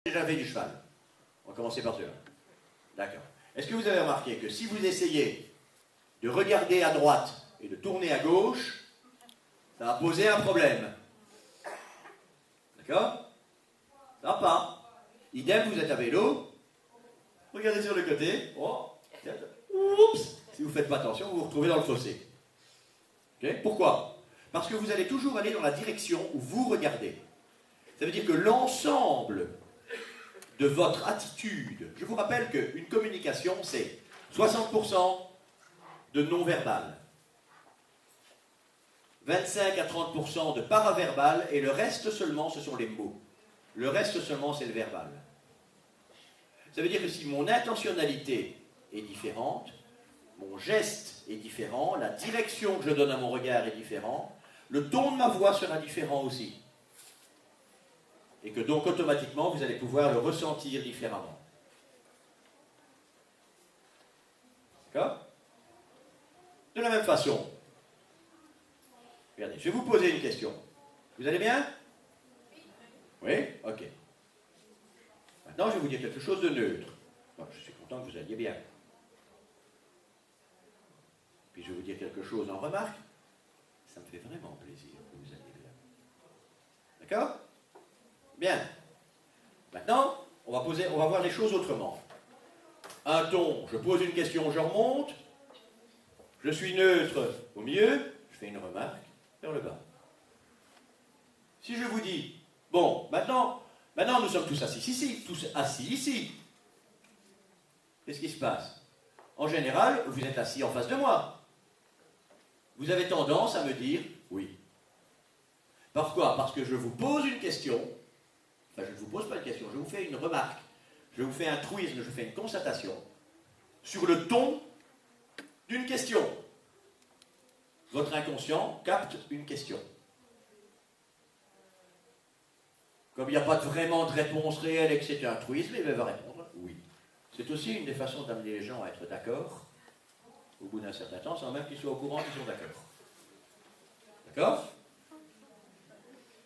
Déjà fait du cheval. On va commencer par celui-là. D'accord. Est-ce que vous avez remarqué que si vous essayez de regarder à droite et de tourner à gauche, ça va poser un problème? D'accord? Ça va pas. Idem, vous êtes à vélo, regardez sur le côté, oh, oups, si vous ne faites pas attention, vous vous retrouvez dans le fossé. Okay? Pourquoi? Parce que vous allez toujours aller dans la direction où vous regardez. Ça veut dire que l'ensemble de votre attitude, je vous rappelle qu'une communication, c'est 60% de non-verbal, 25 à 30% de paraverbal, et le reste seulement, ce sont les mots. Le reste seulement, c'est le verbal. Ça veut dire que si mon intentionnalité est différente, mon geste est différent, la direction que je donne à mon regard est différente, le ton de ma voix sera différent aussi. Et que donc automatiquement, vous allez pouvoir le ressentir différemment. D'accord? De la même façon, regardez, je vais vous poser une question. Vous allez bien? Oui? Ok. Maintenant, je vais vous dire quelque chose de neutre. Bon, je suis content que vous alliez bien. Puis je vais vous dire quelque chose en remarque. Ça me fait vraiment plaisir que vous alliez bien. D'accord? Bien. Maintenant, on va voir les choses autrement. Un ton, je pose une question, je remonte. Je suis neutre au milieu, je fais une remarque vers le bas. Si je vous dis, bon, maintenant nous sommes tous assis ici. Qu'est-ce qui se passe? En général, vous êtes assis en face de moi. Vous avez tendance à me dire oui. Pourquoi? Parce que je vous pose une question. Enfin, je ne vous pose pas une question, je vous fais une remarque. Je vous fais un truisme, je fais une constatation sur le ton d'une question. Votre inconscient capte une question. Comme il n'y a pas vraiment de réponse réelle et que c'est un truisme, il va répondre oui. C'est aussi une des façons d'amener les gens à être d'accord, au bout d'un certain temps, sans même qu'ils soient au courant qu'ils sont d'accord. D'accord?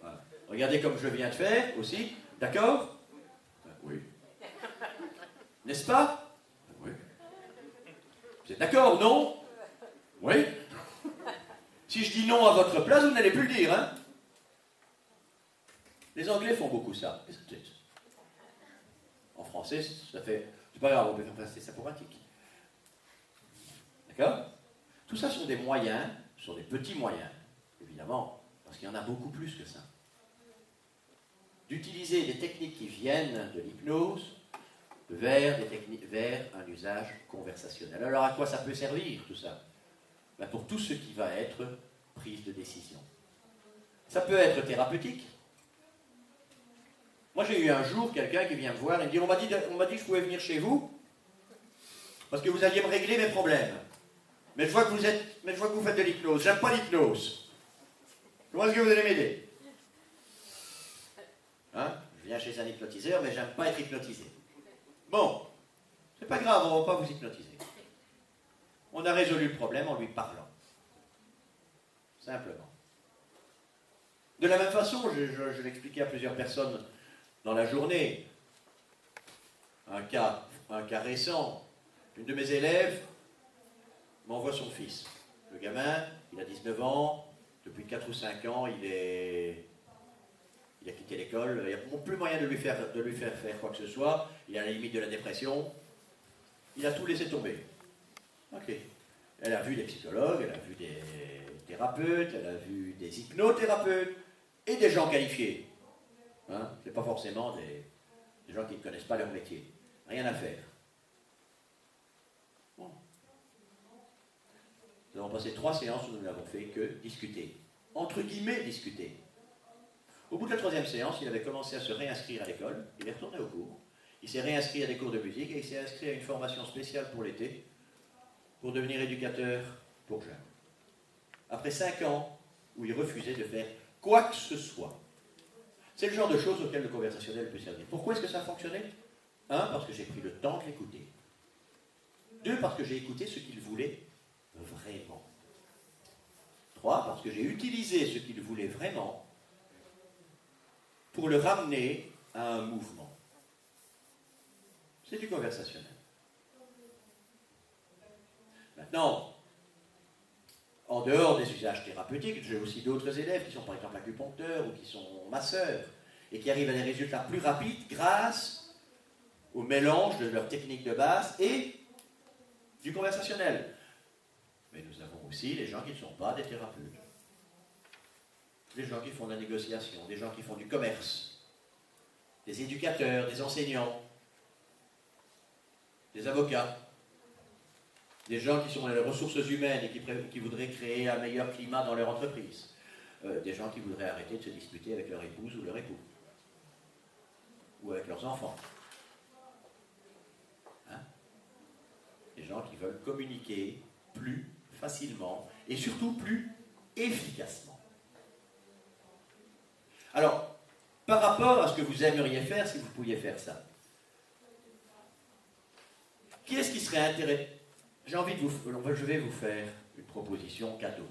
Voilà. Regardez comme je viens de faire aussi. D'accord? Oui. N'est-ce pas? Oui. Vous êtes d'accord, non? Oui. Si je dis non à votre place, vous n'allez plus le dire, hein? Les Anglais font beaucoup ça. En français, ça fait... C'est pas grave, on peut faire passer ça pour un tic. D'accord? Tout ça sont des moyens, sont des petits moyens, évidemment, parce qu'il y en a beaucoup plus que ça. D'utiliser des techniques qui viennent de l'hypnose vers un usage conversationnel. Alors à quoi ça peut servir tout ça? Ben pour tout ce qui va être prise de décision. Ça peut être thérapeutique. Moi j'ai eu un jour quelqu'un qui vient me voir et me dit on m'a dit que je pouvais venir chez vous parce que vous alliez me régler mes problèmes. Mais je vois que vous faites de l'hypnose. J'aime pas l'hypnose. Comment est-ce que vous allez m'aider? Hein? Je viens chez un hypnotiseur, mais j'aime pas être hypnotisé. Bon, c'est pas grave, on va pas vous hypnotiser. On a résolu le problème en lui parlant. Simplement. De la même façon, je l'expliquais à plusieurs personnes dans la journée. Un cas récent, une de mes élèves m'envoie son fils. Le gamin, il a 19 ans, depuis 4 ou 5 ans, il a quitté l'école, il n'y a plus moyen de lui faire faire quoi que ce soit, il est à la limite de la dépression, il a tout laissé tomber. Ok. Elle a vu des psychologues, elle a vu des thérapeutes, elle a vu des hypnothérapeutes et des gens qualifiés. Hein? Ce n'est pas forcément des gens qui ne connaissent pas leur métier. Rien à faire. Bon. Nous avons passé 3 séances où nous n'avons fait que discuter. Entre guillemets, discuter. Au bout de la 3e séance, il avait commencé à se réinscrire à l'école, il est retourné au cours, il s'est réinscrit à des cours de musique et il s'est inscrit à une formation spéciale pour l'été, pour devenir éducateur pour jeunes. Après 5 ans où il refusait de faire quoi que ce soit. C'est le genre de choses auxquelles le conversationnel peut servir. Pourquoi est-ce que ça a fonctionné? 1, parce que j'ai pris le temps de l'écouter. 2, parce que j'ai écouté ce qu'il voulait vraiment. 3, parce que j'ai utilisé ce qu'il voulait vraiment pour le ramener à un mouvement. C'est du conversationnel. Maintenant, en dehors des usages thérapeutiques, j'ai aussi d'autres élèves qui sont par exemple acupuncteurs ou qui sont masseurs et qui arrivent à des résultats plus rapides grâce au mélange de leurs techniques de base et du conversationnel. Mais nous avons aussi les gens qui ne sont pas des thérapeutes. Des gens qui font de la négociation, des gens qui font du commerce, des éducateurs, des enseignants, des avocats, des gens qui sont dans les ressources humaines et qui voudraient créer un meilleur climat dans leur entreprise, des gens qui voudraient arrêter de se disputer avec leur épouse ou leur époux, ou avec leurs enfants. Hein? Des gens qui veulent communiquer plus facilement et surtout plus efficacement. Alors, par rapport à ce que vous aimeriez faire, si vous pouviez faire ça, qui est-ce qui serait intéressé? Je vais vous faire une proposition cadeau.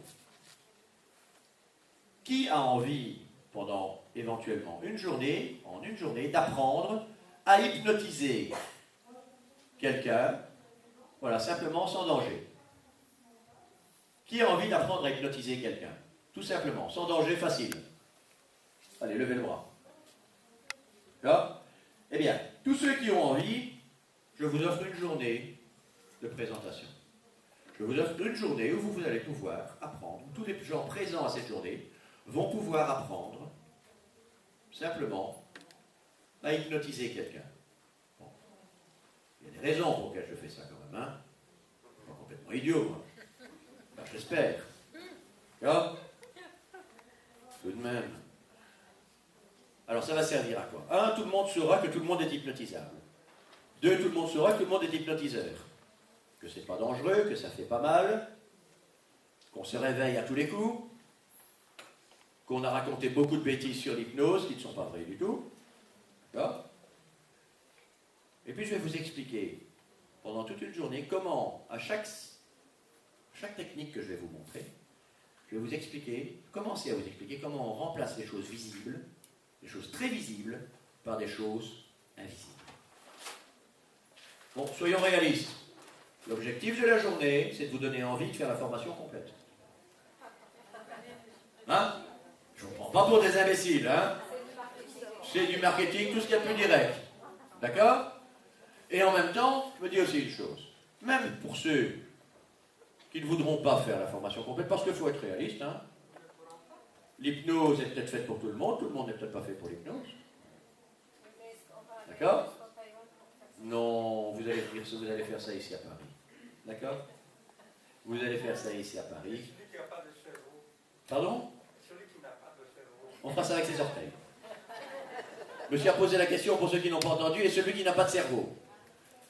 Qui a envie, pendant éventuellement une journée, d'apprendre à hypnotiser quelqu'un, voilà, simplement, sans danger? Qui a envie d'apprendre à hypnotiser quelqu'un? Tout simplement, sans danger, facile. Allez, levez le bras. Là? Eh bien, tous ceux qui ont envie, je vous offre une journée de présentation. Je vous offre une journée où vous allez pouvoir apprendre, tous les gens présents à cette journée vont pouvoir apprendre simplement à hypnotiser quelqu'un. Bon. Il y a des raisons pour lesquelles je fais ça quand même, hein. Je suis pas complètement idiot, moi. Ben, j'espère. Là? Tout de même. Alors ça va servir à quoi? 1, tout le monde saura que tout le monde est hypnotisable. 2, tout le monde saura que tout le monde est hypnotiseur. Que c'est pas dangereux, que ça fait pas mal, qu'on se réveille à tous les coups, qu'on a raconté beaucoup de bêtises sur l'hypnose qui ne sont pas vraies du tout. D'accord? Et puis je vais vous expliquer pendant toute une journée comment, à chaque technique que je vais vous montrer, je vais vous expliquer, commencer à vous expliquer comment on remplace les choses visibles, des choses très visibles, par des choses invisibles. Bon, soyons réalistes. L'objectif de la journée, c'est de vous donner envie de faire la formation complète. Hein? Je ne vous prends pas pour des imbéciles, hein? C'est du marketing, tout ce qu'il y a de plus direct. D'accord? Et en même temps, je me dis aussi une chose. Même pour ceux qui ne voudront pas faire la formation complète, parce qu'il faut être réaliste, hein? L'hypnose est peut-être faite pour tout le monde n'est peut-être pas fait pour l'hypnose. D'accord? Non, vous allez faire ça ici à Paris. D'accord? Vous allez faire ça ici à Paris. Celui qui n'a pas de cerveau. Pardon? Celui qui n'a pas de cerveau. On fera ça avec ses orteils. Monsieur a posé la question pour ceux qui n'ont pas entendu, et celui qui n'a pas de cerveau.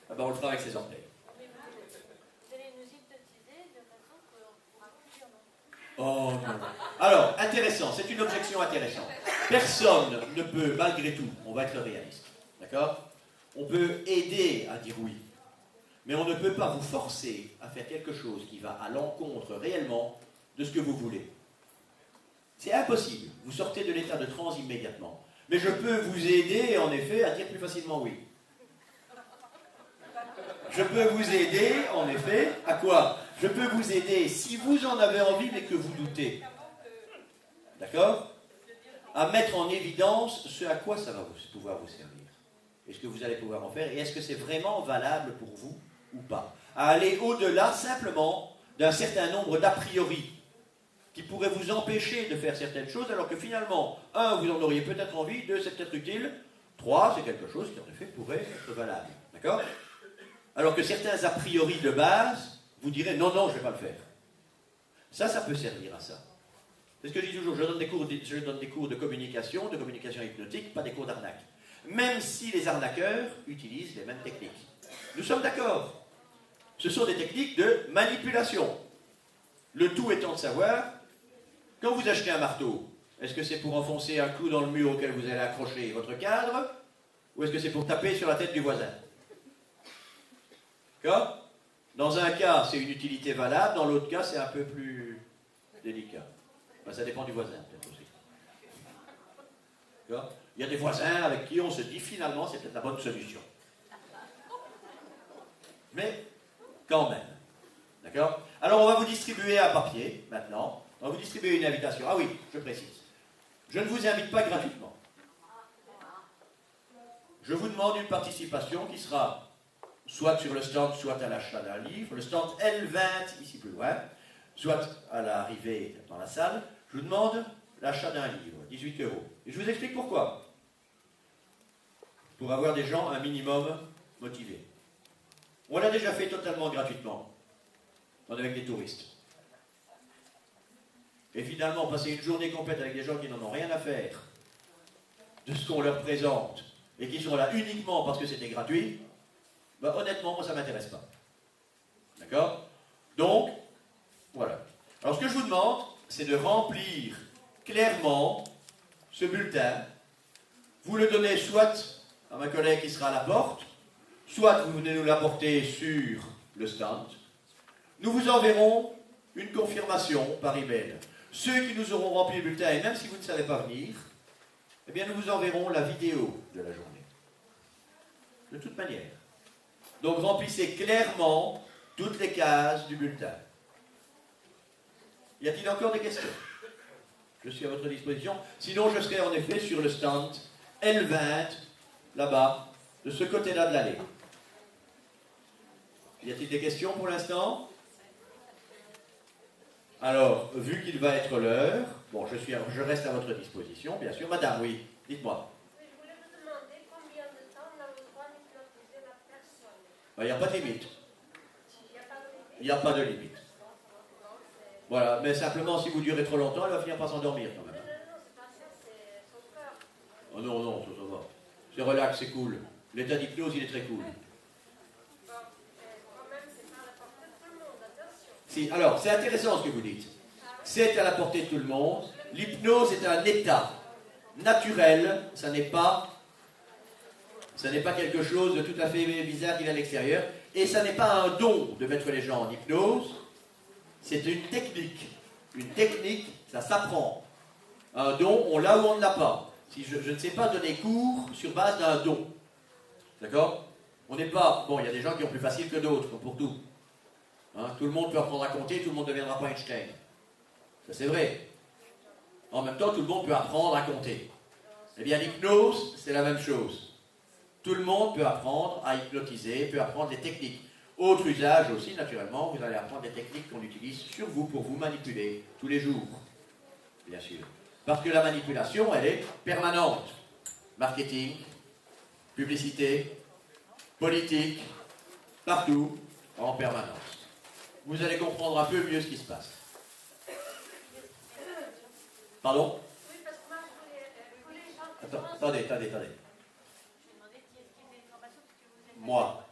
Ah ben on le fera avec ses orteils. Vous allez nous hypnotiser de façon qu'on pourra plus dire non. Oh non. Alors, intéressant, c'est une objection intéressante. Personne ne peut, malgré tout, on va être réaliste. D'accord? On peut aider à dire oui. Mais on ne peut pas vous forcer à faire quelque chose qui va à l'encontre réellement de ce que vous voulez. C'est impossible. Vous sortez de l'état de transe immédiatement. Mais je peux vous aider, en effet, à dire plus facilement oui. Je peux vous aider, en effet, à quoi? Je peux vous aider, si vous en avez envie, mais que vous doutez. D'accord? À mettre en évidence ce à quoi ça va pouvoir vous servir. Est-ce que vous allez pouvoir en faire? Et est-ce que c'est vraiment valable pour vous ou pas? À aller au-delà simplement d'un certain nombre d'a priori qui pourraient vous empêcher de faire certaines choses, alors que finalement, 1, vous en auriez peut-être envie, 2, c'est peut-être utile, 3, c'est quelque chose qui en effet pourrait être valable. D'accord? Alors que certains a priori de base vous diraient non, non, je ne vais pas le faire. Ça peut servir à ça. C'est ce que je dis toujours, je donne des cours de communication hypnotique, pas des cours d'arnaque. Même si les arnaqueurs utilisent les mêmes techniques. Nous sommes d'accord. Ce sont des techniques de manipulation. Le tout étant de savoir, quand vous achetez un marteau, est-ce que c'est pour enfoncer un clou dans le mur auquel vous allez accrocher votre cadre, ou est-ce que c'est pour taper sur la tête du voisin? D'accord? Dans un cas, c'est une utilité valable, dans l'autre cas, c'est un peu plus délicat. Ben, ça dépend du voisin, peut-être aussi. D'accord? Il y a des voisins avec qui on se dit finalement c'est peut-être la bonne solution. Mais quand même. D'accord? Alors on va vous distribuer un papier maintenant. On va vous distribuer une invitation. Ah oui, je précise. Je ne vous invite pas gratuitement. Je vous demande une participation qui sera soit sur le stand, soit à l'achat d'un livre. Le stand L20, ici plus loin, soit à l'arrivée dans la salle. Je vous demande l'achat d'un livre, 18 €. Et je vous explique pourquoi. Pour avoir des gens un minimum motivés. On l'a déjà fait totalement gratuitement. On est avec des touristes. Et finalement, passer une journée complète avec des gens qui n'en ont rien à faire de ce qu'on leur présente et qui sont là uniquement parce que c'était gratuit, bah, honnêtement, moi, ça ne m'intéresse pas. D'accord? Donc, voilà. Alors, ce que je vous demande, c'est de remplir clairement ce bulletin. Vous le donnez soit à ma collègue qui sera à la porte, soit vous venez nous l'apporter sur le stand. Nous vous enverrons une confirmation par email. Ceux qui nous auront rempli le bulletin, et même si vous ne savez pas venir, eh bien nous vous enverrons la vidéo de la journée. De toute manière. Donc remplissez clairement toutes les cases du bulletin. Y a-t-il encore des questions? Je suis à votre disposition. Sinon, je serai en effet sur le stand L20, là-bas, de ce côté-là de l'allée. Y a-t-il des questions pour l'instant? Alors, vu qu'il va être l'heure, bon, je reste à votre disposition, bien sûr. Madame, oui, dites-moi. Oui, je voulais vous demander combien de temps on a le droit d'hypnotiser la personne. Il n'y a pas de limite. Il n'y a pas de limite. Il n'y a pas de limite. Voilà, mais simplement, si vous durez trop longtemps, elle va finir par s'endormir quand même. Non, c'est pas ça, c'est son cœur. Oh non, non, ça va. C'est relax, c'est cool. L'état d'hypnose, il est très cool. Bon, quand même, c'est pas à la portée de tout le monde, attention. Si, alors, c'est intéressant ce que vous dites. C'est à la portée de tout le monde. L'hypnose est un état naturel, ça n'est pas quelque chose de tout à fait bizarre qui vient de l'extérieur. Et ça n'est pas un don de mettre les gens en hypnose, c'est une technique. Une technique, ça s'apprend. Un don, on l'a ou on ne l'a pas. Si je ne sais pas donner cours sur base d'un don. D'accord? On n'est pas... Bon, il y a des gens qui ont plus facile que d'autres, comme pour tout. Hein, tout le monde peut apprendre à compter, tout le monde ne deviendra pas Einstein. Ça, c'est vrai. En même temps, tout le monde peut apprendre à compter. Eh bien, l'hypnose, c'est la même chose. Tout le monde peut apprendre à hypnotiser, peut apprendre des techniques. Autre usage aussi, naturellement, vous allez apprendre des techniques qu'on utilise sur vous pour vous manipuler tous les jours. Bien sûr. Parce que la manipulation, elle est permanente. Marketing, publicité, politique, partout, en permanence. Vous allez comprendre un peu mieux ce qui se passe. Pardon? Oui, parce que moi, je voulais les gens qui Attendez. Je vais demander qui est-ce qui a des informations, parce que vous êtes... Moi,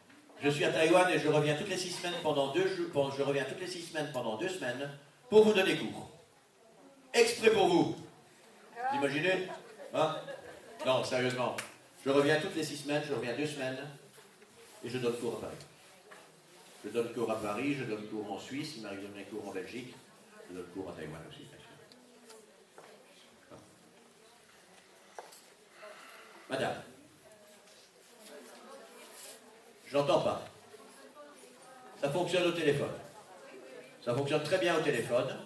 je suis à Taïwan et je reviens toutes les 6 semaines pendant 2 jours. Je reviens toutes les 6 semaines pendant 2 semaines pour vous donner cours. Exprès pour vous. Vous imaginez? Hein? Non, sérieusement. Je reviens toutes les 6 semaines, je reviens 2 semaines et je donne cours à Paris. Je donne cours à Paris, je donne cours en Suisse, il m'arrive de donner cours en Belgique, je donne cours à Taïwan aussi, bien sûr. Madame. Je n'entends pas. Ça fonctionne au téléphone. Ça fonctionne très bien au téléphone.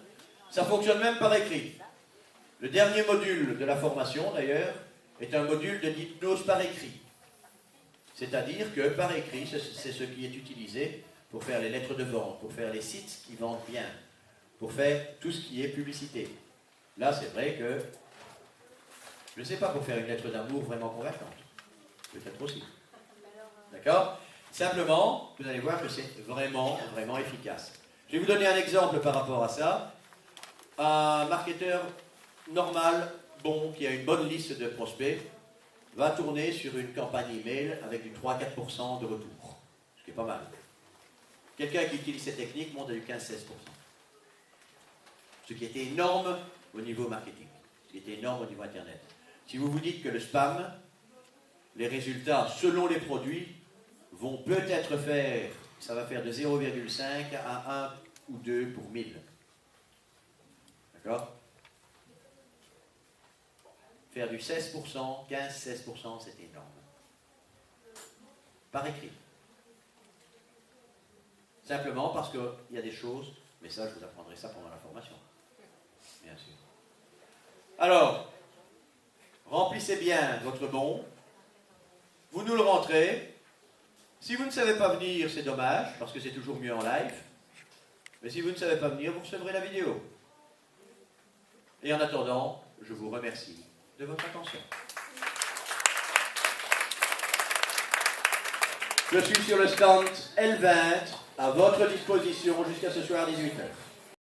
Ça fonctionne même par écrit. Le dernier module de la formation, d'ailleurs, est un module de hypnose par écrit. C'est-à-dire que par écrit, c'est ce qui est utilisé pour faire les lettres de vente, pour faire les sites qui vendent bien, pour faire tout ce qui est publicité. Là, c'est vrai que, je ne sais pas, pour faire une lettre d'amour vraiment convaincante. Peut-être aussi. D'accord? Simplement, vous allez voir que c'est vraiment, vraiment efficace. Je vais vous donner un exemple par rapport à ça. Un marketeur normal, bon, qui a une bonne liste de prospects, va tourner sur une campagne email avec du 3-4% de retour. Ce qui est pas mal. Quelqu'un qui utilise cette technique monte à du 15-16%. Ce qui était énorme au niveau marketing. Ce qui était énorme au niveau Internet. Si vous vous dites que le spam, les résultats selon les produits vont peut-être faire, ça va faire de 0,5 à 1 ou 2 pour 1000. D'accord? Faire du 16%, 15-16%, c'est énorme. Par écrit. Simplement parce qu'il y a des choses, mais ça, je vous apprendrai ça pendant la formation. Bien sûr. Alors, remplissez bien votre bon. Vous nous le rentrez. Si vous ne savez pas venir, c'est dommage, parce que c'est toujours mieux en live. Mais si vous ne savez pas venir, vous recevrez la vidéo. Et en attendant, je vous remercie de votre attention. Je suis sur le stand L20 à votre disposition jusqu'à ce soir 18h.